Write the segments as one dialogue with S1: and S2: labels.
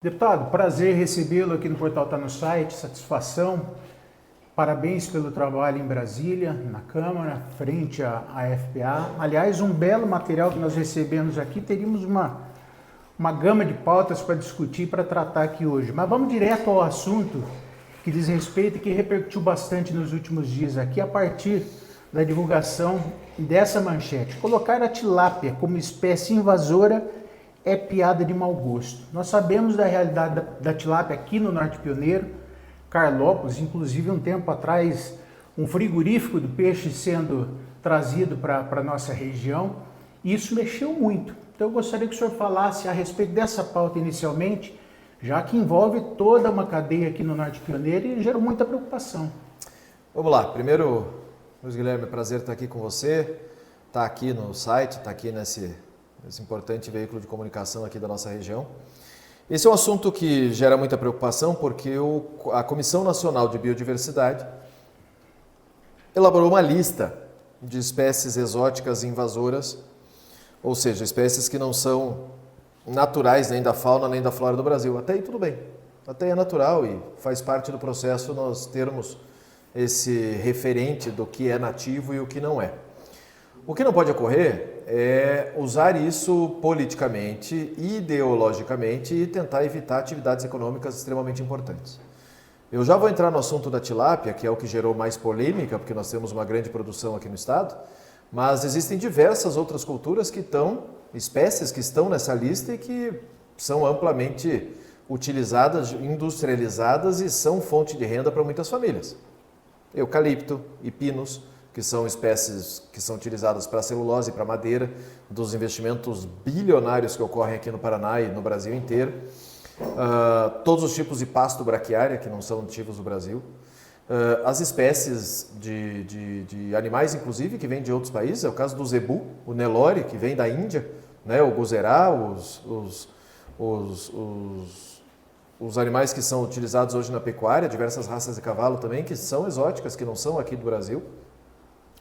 S1: Deputado, prazer recebê-lo aqui no Portal Tá no Site, satisfação. Parabéns pelo trabalho em Brasília, na Câmara, frente à FPA. Aliás, um belo material que nós recebemos aqui. Teríamos uma gama de pautas para discutir, para tratar aqui hoje. Mas vamos direto ao assunto que diz respeito e que repercutiu bastante nos últimos dias aqui, a partir da divulgação dessa manchete. Colocar a tilápia como espécie invasora é piada de mau gosto. Nós sabemos da realidade da tilápia aqui no Norte Pioneiro, Carlópolis, inclusive um tempo atrás, um frigorífico do peixe sendo trazido para a nossa região, e isso mexeu muito. Então eu gostaria que o senhor falasse a respeito dessa pauta inicialmente, já que envolve toda uma cadeia aqui no Norte Pioneiro e gerou muita preocupação.
S2: Vamos lá, primeiro, Luiz Guilherme, é prazer estar aqui com você, estar aqui no site, estar aqui nesse importante veículo de comunicação aqui da nossa região. Esse é um assunto que gera muita preocupação porque a Comissão Nacional de Biodiversidade elaborou uma lista de espécies exóticas invasoras, ou seja, espécies que não são naturais nem da fauna nem da flora do Brasil. Até aí tudo bem, até aí é natural e faz parte do processo nós termos esse referente do que é nativo e o que não é. O que não pode ocorrer é usar isso politicamente, ideologicamente e tentar evitar atividades econômicas extremamente importantes. Eu já vou entrar no assunto da tilápia, que é o que gerou mais polêmica, porque nós temos uma grande produção aqui no estado, mas existem diversas outras culturas espécies que estão nessa lista e que são amplamente utilizadas, industrializadas e são fonte de renda para muitas famílias. Eucalipto e pinos, que são espécies que são utilizadas para celulose e para madeira, dos investimentos bilionários que ocorrem aqui no Paraná e no Brasil inteiro. Todos os tipos de pasto braquiária, que não são nativos do Brasil. As espécies de animais, inclusive, que vêm de outros países, é o caso do zebu, o Nelore, que vem da Índia, né? O gozerá, os animais que são utilizados hoje na pecuária, diversas raças de cavalo também, que são exóticas, que não são aqui do Brasil.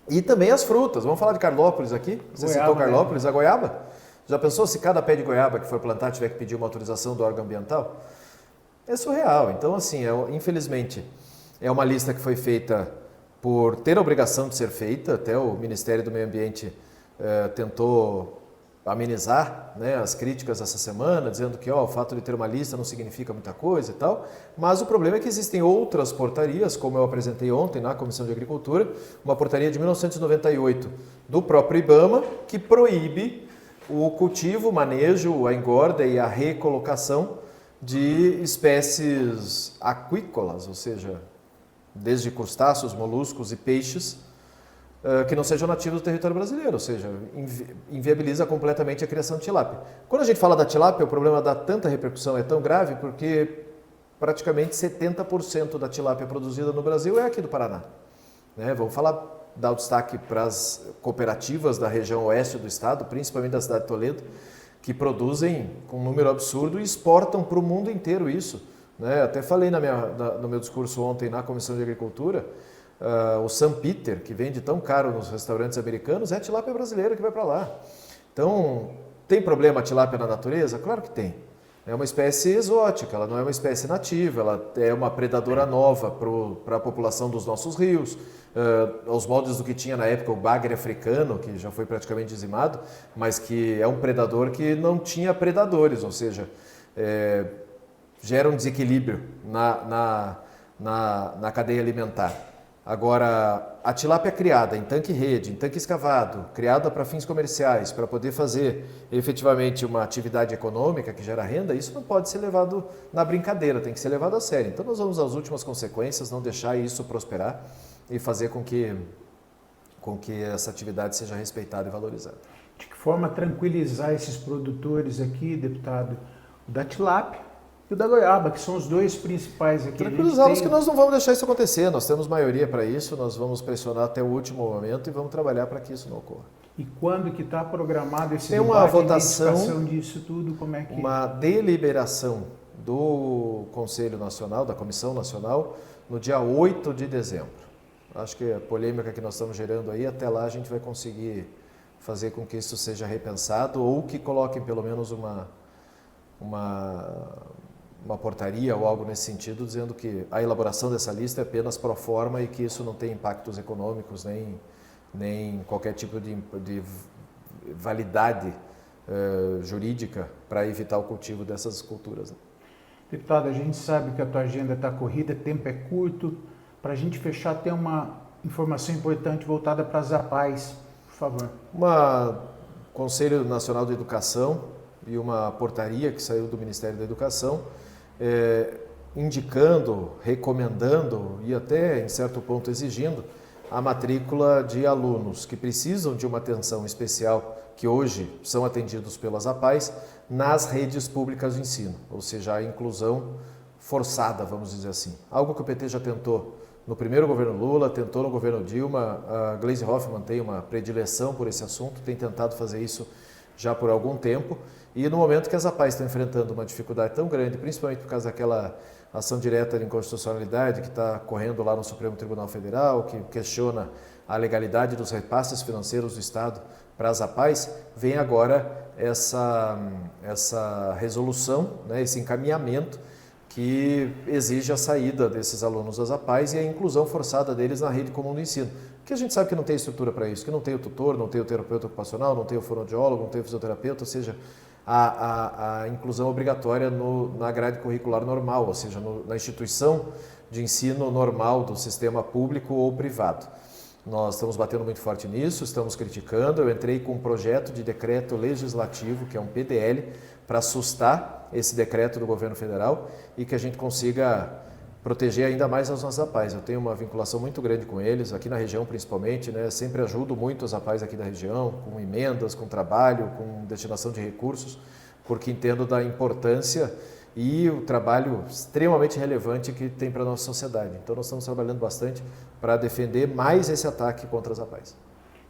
S2: E também as frutas. Vamos falar de Carlópolis aqui? Você citou Carlópolis, a goiaba? Já pensou se cada pé de goiaba que for plantar tiver que pedir uma autorização do órgão ambiental? É surreal. Então, assim, infelizmente, é uma lista que foi feita por ter a obrigação de ser feita. Até o Ministério do Meio Ambiente tentou amenizar, né, as críticas essa semana, dizendo que o fato de ter uma lista não significa muita coisa e tal, mas o problema é que existem outras portarias, como eu apresentei ontem na Comissão de Agricultura, uma portaria de 1998 do próprio IBAMA, que proíbe o cultivo, o manejo, a engorda e a recolocação de espécies aquícolas, ou seja, desde crustáceos, moluscos e peixes, que não sejam nativos do território brasileiro, ou seja, inviabiliza completamente a criação de tilápia. Quando a gente fala da tilápia, o problema da tanta repercussão é tão grave porque praticamente 70% da tilápia produzida no Brasil é aqui do Paraná. Né? Vamos dar o destaque para as cooperativas da região oeste do estado, principalmente da cidade de Toledo, que produzem com um número absurdo e exportam para o mundo inteiro isso. Né? Até falei no meu discurso ontem na Comissão de Agricultura, o St. Peter, que vende tão caro nos restaurantes americanos, é a tilápia brasileira que vai para lá. Então, tem problema a tilápia na natureza? Claro que tem. É uma espécie exótica, ela não é uma espécie nativa, ela é uma predadora nova para a população dos nossos rios, aos moldes do que tinha na época o bagre africano, que já foi praticamente dizimado, mas que é um predador que não tinha predadores, ou seja, gera um desequilíbrio na cadeia alimentar. Agora, a tilápia criada em tanque-rede, em tanque escavado, criada para fins comerciais, para poder fazer efetivamente uma atividade econômica que gera renda, isso não pode ser levado na brincadeira, tem que ser levado a sério. Então nós vamos às últimas consequências, não deixar isso prosperar e fazer com que essa atividade seja respeitada e valorizada.
S1: De que forma tranquilizar esses produtores aqui, deputado, o da tilápia e o da goiaba, que são os dois principais aqui.
S2: Tranquilizá-los que nós não vamos deixar isso acontecer, nós temos maioria para isso, nós vamos pressionar até o último momento e vamos trabalhar para que isso não ocorra.
S1: E quando que está programado esse
S2: Tem uma
S1: debate,
S2: votação,
S1: disso tudo, como é que...
S2: Uma deliberação do Conselho Nacional, da Comissão Nacional, no dia 8 de dezembro. Acho que a polêmica que nós estamos gerando aí, até lá a gente vai conseguir fazer com que isso seja repensado ou que coloquem pelo menos uma uma portaria ou algo nesse sentido, dizendo que a elaboração dessa lista é apenas pro forma e que isso não tem impactos econômicos nem qualquer tipo de validade jurídica para evitar o cultivo dessas culturas. Né?
S1: Deputado, a gente sabe que a tua agenda está corrida, tempo é curto. Para a gente fechar, tem uma informação importante voltada para as APAES, por favor.
S2: Conselho Nacional de Educação e uma portaria que saiu do Ministério da Educação, indicando, recomendando e até, em certo ponto, exigindo a matrícula de alunos que precisam de uma atenção especial, que hoje são atendidos pelas APAES, nas redes públicas de ensino, ou seja, a inclusão forçada, vamos dizer assim. Algo que o PT já tentou no primeiro governo Lula, tentou no governo Dilma, a Gleisi Hoffmann tem uma predileção por esse assunto, tem tentado fazer isso já por algum tempo, e no momento que as APAES estão enfrentando uma dificuldade tão grande, principalmente por causa daquela ação direta de inconstitucionalidade que está correndo lá no Supremo Tribunal Federal, que questiona a legalidade dos repasses financeiros do Estado para as APAES, vem agora essa resolução, né, esse encaminhamento que exige a saída desses alunos das APAES e a inclusão forçada deles na rede comum do ensino. Porque a gente sabe que não tem estrutura para isso, que não tem o tutor, não tem o terapeuta ocupacional, não tem o fonoaudiólogo, não tem o fisioterapeuta, ou seja, a inclusão obrigatória na grade curricular normal, ou seja, na instituição de ensino normal do sistema público ou privado. Nós estamos batendo muito forte nisso, estamos criticando. Eu entrei com um projeto de decreto legislativo, que é um PDL, para sustar esse decreto do governo federal e que a gente consiga proteger ainda mais as nossas APAES. Eu tenho uma vinculação muito grande com eles, aqui na região principalmente, né? Sempre ajudo muito as APAES aqui da região, com emendas, com trabalho, com destinação de recursos, porque entendo da importância e o trabalho extremamente relevante que tem para a nossa sociedade. Então nós estamos trabalhando bastante para defender mais esse ataque contra as APAES.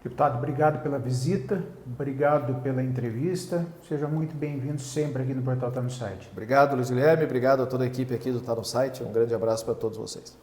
S1: Deputado, obrigado pela visita, obrigado pela entrevista, seja muito bem-vindo sempre aqui no Portal Tá no Site.
S2: Obrigado, Luiz Guilherme, obrigado a toda a equipe aqui do Tá no Site, um grande abraço para todos vocês.